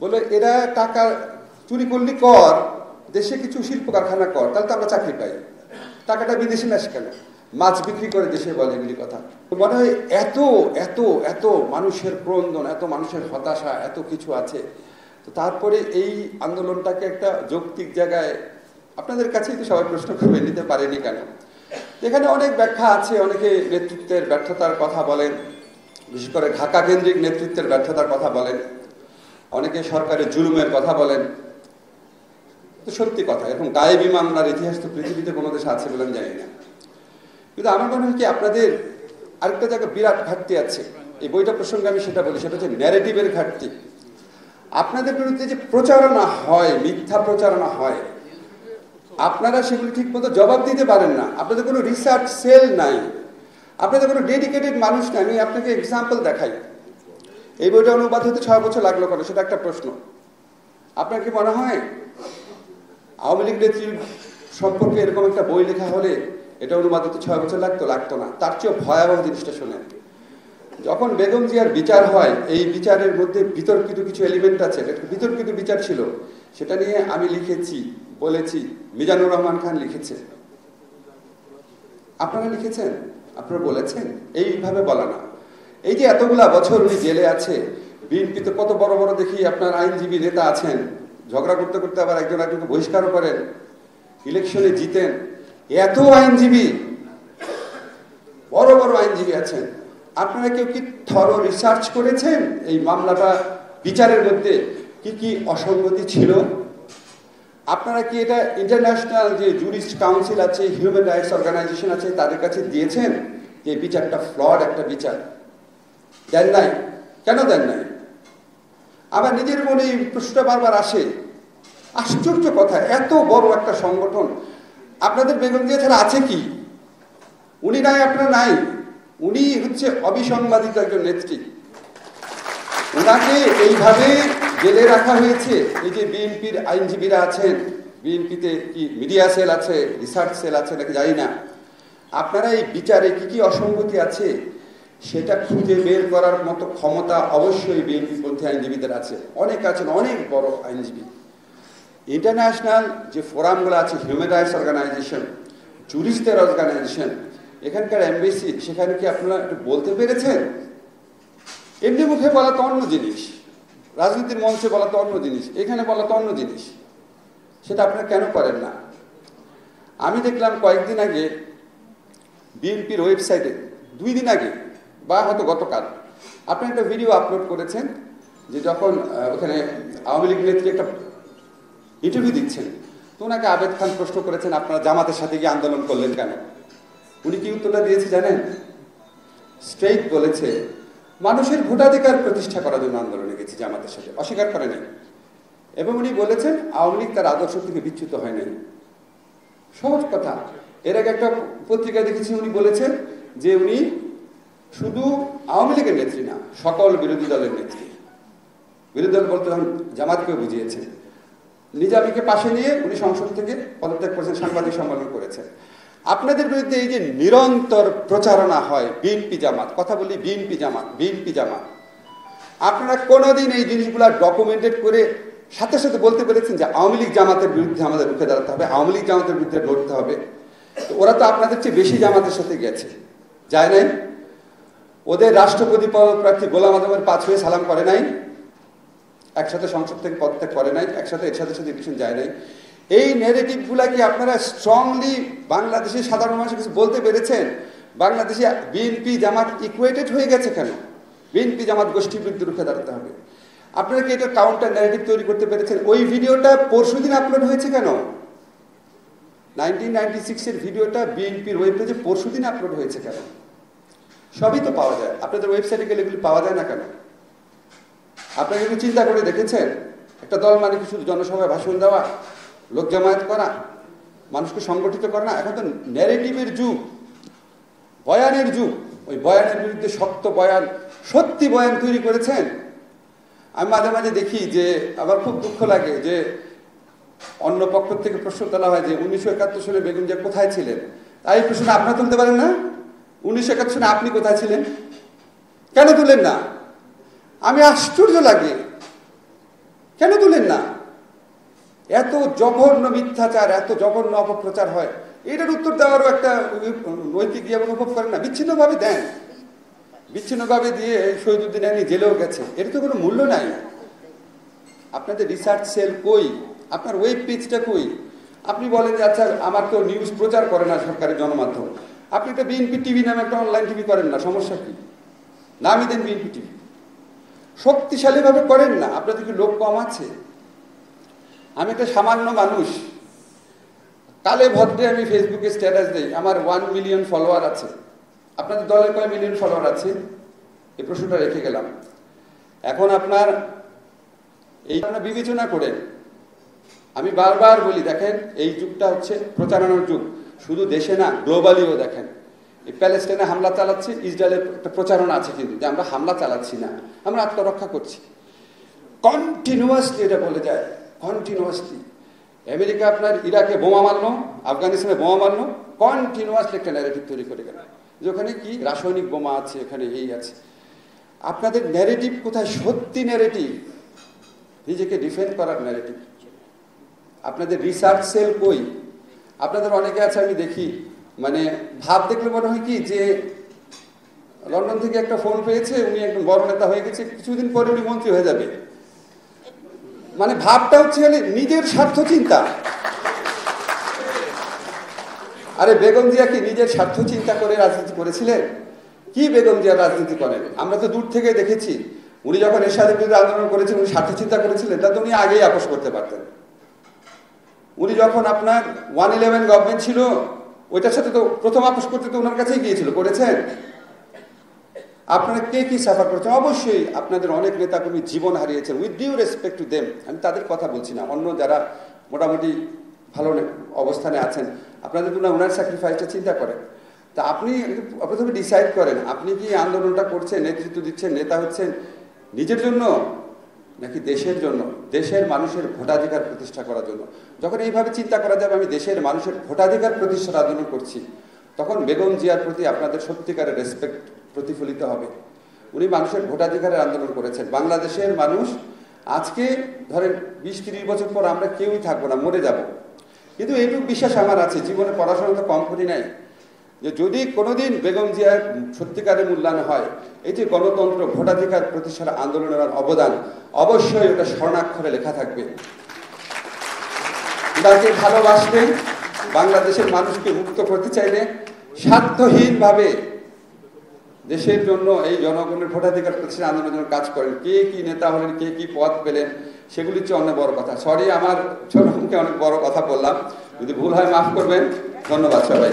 বলে এরা টাকা চুরি করলে কর, দেশে কিছু শিল্প কারখানা কর, তাহলে তো আমরা চাকরি পাই। টাকাটা বিদেশে না কেন, মাছ বিক্রি করে দেশে বলে এগুলি কথা। মনে হয় এত এত এত মানুষের ক্রন্দন, এত মানুষের হতাশা, এত কিছু আছে। তো তারপরে এই আন্দোলনটাকে একটা যৌক্তিক জায়গায় আপনাদের কাছেই তো সবাই প্রশ্ন করে নিতে পারেনি কেন। এখানে অনেক ব্যাখ্যা আছে, অনেকে নেতৃত্বের ব্যর্থতার কথা বলেন, বিশেষ করে ঢাকা কেন্দ্রিক নেতৃত্বের ব্যর্থতার কথা বলেন, অনেকে সরকারের জুলুমের কথা বলেন। তো সত্যি কথা, এরকম গায়েবী মামলার ইতিহাস তো পৃথিবীতে কোনো দেশে আছে বলে আমি জানি না। কিন্তু আমার মনে হয় কি, আপনাদের আরেকটা জায়গায় বিরাট ঘাটতি আছে। এই বইটা প্রসঙ্গে আমি সেটা বলি, সেটা হচ্ছে ন্যারেটিভের ঘাটতি। আপনাদের বিরুদ্ধে যে প্রচারণা হয়, মিথ্যা প্রচারণা হয়, আপনারা সেগুলি ঠিক মতো জবাব দিতে পারেন না। আপনাদের কোনো রিসার্চ সেল নাই, আপনাদের কোনো ডেডিকেটেড মানুষ নাই। আমি আপনাকে এক্সাম্পল দেখাই। এই বইটা অনুবাদ হতে 6 বছর লাগলো কেন, সেটা একটা প্রশ্ন। আপনার কি মনে হয় আওয়ামী লীগ নেত্রীর সম্পর্কে এরকম একটা বই লেখা হলে এটা অনুবাদ হতে 6 বছর লাগতো? লাগতো না। তার চেয়েও ভয়াবহ জিনিসটা শোনেন। যখন বেগম জিয়ার বিচার হয়, এই বিচারের মধ্যে বিতর্কিত কিছু এলিমেন্ট আছে, বিতর্কিত বিচার ছিল, সেটা নিয়ে আমি লিখেছি, বলেছি, মিজানুর রহমান খান লিখেছে, আপনারা লিখেছেন, আপনারা বলেছেন। এইভাবে বলা না। এই যে এতগুলা বছর উনি জেলে আছে, বিএনপিতে কত বড় বড় দেখি আপনার আইনজীবী নেতা আছেন, ঝগড়া করতে করতে আবার একজন একজনকে বহিষ্কারও করেন, ইলেকশনে জিতেন। এত আইনজীবী, বড় বড় আইনজীবী আছেন, আপনারা কেউ কি থরো রিসার্চ করেছেন এই মামলাটা বিচারের মধ্যে কি কি অসঙ্গতি ছিল? আপনারা কি এটা ইন্টারন্যাশনাল যে জুরিস্ট কাউন্সিল আছে, হিউম্যান রাইটস অর্গানাইজেশন আছে, তাদের কাছে দিয়েছেন যে বিচারটা ফ্লড একটা বিচার? দেন নাই। কেন দেন নাই? আবার নিজের মনে এই প্রশ্নটা বারবার আসে। আশ্চর্য কথা, এত বড় একটা সংগঠন, আপনাদের বেগম জিয়া ছাড়া আছে কি? উনি নাই, আপনারা নাই। উনি হচ্ছে অবিসংবাদিত একজন নেত্রী। ওনাকে এইভাবে জেলে রাখা হয়েছে। এই যে বিএনপির আইনজীবীরা আছেন, বিএনপিতে কি মিডিয়া সেল আছে, রিসার্চ সেল আছে নাকি জানি না, আপনারা এই বিচারে কি কি অসঙ্গতি আছে সেটা খুঁজে বের করার মতো ক্ষমতা অবশ্যই বিএনপি পন্থী আইনজীবীদের আছে। অনেক আছেন, অনেক বড় আইনজীবী। ইন্টারন্যাশনাল যে ফোরামগুলো আছে, হিউম্যান রাইটস অর্গানাইজেশন, জুরিস্টদের অর্গানাইজেশন, এখানকার এমবেসি, সেখানে কি আপনারা একটু বলতে পেরেছেন? এমনি মুখে বলা তো অন্য জিনিস, রাজনীতির মঞ্চে বলা তো অন্য জিনিস, এখানে বলা তো অন্য জিনিস। সেটা আপনারা কেন করেন না? আমি দেখলাম কয়েকদিন আগে বিএনপির ওয়েবসাইটে, 2 দিন আগে বা হয়তো গতকাল, আপনি একটা ভিডিও আপলোড করেছেন যে যখন ওখানে আওয়ামী লীগ নেত্রী একটা ইন্টারভিউ দিচ্ছেন, তো ওনাকে আবেদ খান প্রশ্ন করেছেন আপনারা জামাতের সাথে গিয়ে আন্দোলন করলেন কেন? উনি কি উত্তরটা দিয়েছে জানেন? স্ট্রেইট বলেছে, মানুষের ভোটাধিকার প্রতিষ্ঠা করার জন্য আন্দোলনে গেছি জামাতের সাথে, অস্বীকার করে নাই। এবং উনি বলেছেন আওয়ামী লীগ তার আদর্শ থেকে বিচ্যুত হয় নাই। সহজ কথা। এর আগে একটা পত্রিকায় দেখেছি, উনি বলেছেন যে উনি শুধু আওয়ামী লীগের নেত্রী না, সকল বিরোধী দলের নেত্রী। বিরোধী দল বলতে তখন জামাতকেও বুঝিয়েছেন। নিজামীকে পাশে নিয়ে উনি সংসদ থেকে পদত্যাগ করেছেন, সাংবাদিক সম্মেলন করেছেন। আপনাদের বিরুদ্ধে এই যে নিরন্তর প্রচারণা হয়, বিএনপি জামাত, কথা বলি বিএনপি জামাত, বিএনপি জামাত, আপনারা কোনোদিন এই জিনিসগুলো ডকুমেন্টেড করে সাথে সাথে বলতে পেরেছেন যে আওয়ামী লীগ জামাতের বিরুদ্ধে আমাদের রুখে দাঁড়াতে হবে, আওয়ামী লীগ জামাতের বিরুদ্ধে লড়তে হবে? ওরা তো আপনাদের চেয়ে বেশি জামাতের সাথে গেছে, যায় নাই? ওদের রাষ্ট্রপতি পদপ্রার্থী গোলাম আজমের পা ছুঁয়ে সালাম করে নাই, একসাথে সংসদ থেকে পদত্যাগ করে নাই, একসাথে এর সাথে সাথে ইলেকশন যায় নাই। এই নেগেটিভগুলা কি আপনারা স্ট্রংলি বাংলাদেশের সাধারণ মানুষের কিছু বলতে পেরেছেন? বাংলাদেশে বিএনপি জামাত ইকুয়েটেড হয়ে গেছে কেন? বিএনপি জামাত গোষ্ঠীর বিরুদ্ধে রুখে দাঁড়াতে হবে। আপনারা কি এটা কাউন্টার ন্যারেটিভ তৈরি করতে পেরেছেন? ওই ভিডিওটা পরশুদিন আপলোড হয়েছে কেন? 1996-এর ভিডিওটা বিএনপির ওয়েব পেজে পরশুদিন আপলোড হয়েছে কেন? সবই তো পাওয়া যায়, আপনাদের ওয়েবসাইটে গেলে এগুলি পাওয়া যায় না কেন? আপনারা একটু চিন্তা করে দেখেছেন? একটা দল মানে কি শুধু জনসভায় ভাষণ দেওয়া, লোক জামায়াত করা, মানুষকে সংগঠিত করা না? এখন তো ন্যারেটিভের যুগ, বয়ানের যুগ। ওই বয়ানের বিরুদ্ধে শক্ত বয়ান, সত্যি বয়ান তৈরি করেছেন। আমি মাঝে মাঝে দেখি যে আবার খুব দুঃখ লাগে যে অন্য পক্ষ থেকে প্রশ্ন তোলা হয় যে 1971 সালে বেগম জিয়া কোথায় ছিলেন। তাই এই প্রশ্ন আপনারা তুলতে পারেন না? 1971 সালে আপনি কোথায় ছিলেন? কেন তুলেন না? আমি আশ্চর্য লাগে। এত জঘন্য মিথ্যাচার, এত জঘন্য অপপ্রচার হয়, এটার উত্তর দেওয়ারও একটা নৈতিক ইয়ে অনুভব করেন না? বিচ্ছিন্নভাবে দেন, বিচ্ছিন্নভাবে দিয়ে শহীদুদ্দিন আইনি জেলেও গেছে, এর তো কোনো মূল্য নাই। আপনাদের রিসার্চ সেল কই? আপনার ওয়েব পেজটা কই? আপনি বলেন যে আচ্ছা আমার তো নিউজ প্রচার করে না সরকারি গণমাধ্যম, আপনি একটা বিএনপি টিভি নামে একটা অনলাইন টিভি করেন না, সমস্যা কি? নামই দেন বিএনপি টিভি, শক্তিশালীভাবে করেন না। আপনাদের কি লোক কম আছে? আমি একটা সামান্য মানুষ, কালে ভদ্রে আমি ফেসবুকে স্ট্যাটাস দিই, আমার 1 মিলিয়ন ফলোয়ার আছে। আপনাদের দলের কয় মিলিয়ন ফলোয়ার আছে? এই প্রশ্নটা রেখে গেলাম। এখন আপনার এই বিবেচনা করে আমি বারবার বলি, দেখেন এই যুগটা হচ্ছে প্রচারণার যুগ, শুধু দেশে না গ্লোবালিও। দেখেন এই প্যালেস্টাইনে হামলা চালাচ্ছে, ইসরায়েলের একটা প্রচারণা আছে কিন্তু যে আমরা হামলা চালাচ্ছি না, আমরা আত্মরক্ষা করছি। কন্টিনিউয়াসলি এটা বলে যায়, কন্টিনিউয়াসলি। আমেরিকা আপনার ইরাকে বোমা মারলো, আফগানিস্তানে বোমা মারলো, কন্টিনিউয়াসলি একটা ন্যারেটিভ তৈরি করে গেল যে ওখানে কি রাসায়নিক বোমা আছে, এখানে এই আছে। আপনাদের ন্যারেটিভ কোথায়? সত্যি ন্যারেটিভ, নিজেকে ডিফেন্ড করার ন্যারেটিভ। আপনাদের রিসার্চ সেল কই? আপনাদের অনেকে আছে আমি দেখি, মানে ভাব দেখলে মনে হয় কি যে লন্ডন থেকে একটা ফোন পেয়েছে, উনি একদম বড় নেতা হয়ে গেছে, কিছুদিন পরে উনি মন্ত্রী হয়ে যাবে। মানে ভাবটা হচ্ছে নিজের স্বার্থ চিন্তা। আরে বেগম জিয়া কি নিজের স্বার্থ চিন্তা করে রাজনীতি করেছিলেন? কি বেগম জিয়া রাজনীতি করেন? আমরা তো দূর থেকে দেখেছি, উনি যখন এরশাদের বিরুদ্ধে আন্দোলন করেছেন উনি স্বার্থ চিন্তা করেছিলেন? তাতে উনি আগেই আপোষ করতে পারতেন। উনি যখন আপনার 111 গভর্নমেন্ট ছিল, ওইটার সাথে তো প্রথম আপোষ করতে তো ওনার কাছেই গিয়েছিল, করেছেন? আপনারা কে কি সাফার করেছেন? অবশ্যই আপনাদের অনেক নেতাকর্মী জীবন হারিয়েছেন, with due respect to them, আমি তাদের কথা বলছি না, অন্য যারা মোটামুটি ভালো অবস্থানে আছেন, আপনাদের জন্য ওনার স্যাক্রিফাইসটা চিন্তা করেন। তা আপনি প্রথমে ডিসাইড করেন, আপনি কি আন্দোলনটা করছেন, নেতৃত্ব দিচ্ছেন, নেতা হচ্ছেন নিজের জন্য নাকি দেশের জন্য, দেশের মানুষের ভোটাধিকার প্রতিষ্ঠা করার জন্য? যখন এইভাবে চিন্তা করা যাবে আমি দেশের মানুষের ভোটাধিকার প্রতিষ্ঠার আন্দোলন করছি, তখন বেগম জিয়ার প্রতি আপনাদের সত্যিকারের রেসপেক্ট প্রতিফলিত হবে। উনি মানুষের ভোটাধিকারের আন্দোলন করেছেন। বাংলাদেশের মানুষ আজকে ধরেন 20-30 বছর পর আমরা কেউই থাকবো না, মরে যাব, কিন্তু এইটুকু বিশ্বাস আমার আছে, জীবনে পড়াশোনা তো কম করি নাই, যে যদি কোনোদিন বেগম জিয়ার সত্যিকারের মূল্যায়ন হয়, এই যে গণতন্ত্র ভোটাধিকার প্রতিষ্ঠার আন্দোলনের অবদান, অবশ্যই ওটা স্বর্ণাক্ষরে লেখা থাকবে। তাকে ভালোবাসলে, বাংলাদেশের মানুষকে মুক্ত করতে চাইলে স্বার্থহীনভাবে দেশের জন্য এই জনগণের ভোটাধিকার প্রতিষ্ঠান আন্দোলনের জন্য কাজ করেন। কে কি নেতা হলেন, কে কি পদ পেলেন, সেগুলি হচ্ছে অনেক বড় কথা। সরি, আমার ছোট মুখে অনেক বড় কথা বললাম, যদি ভুল হয় মাফ করবেন। ধন্যবাদ সবাই।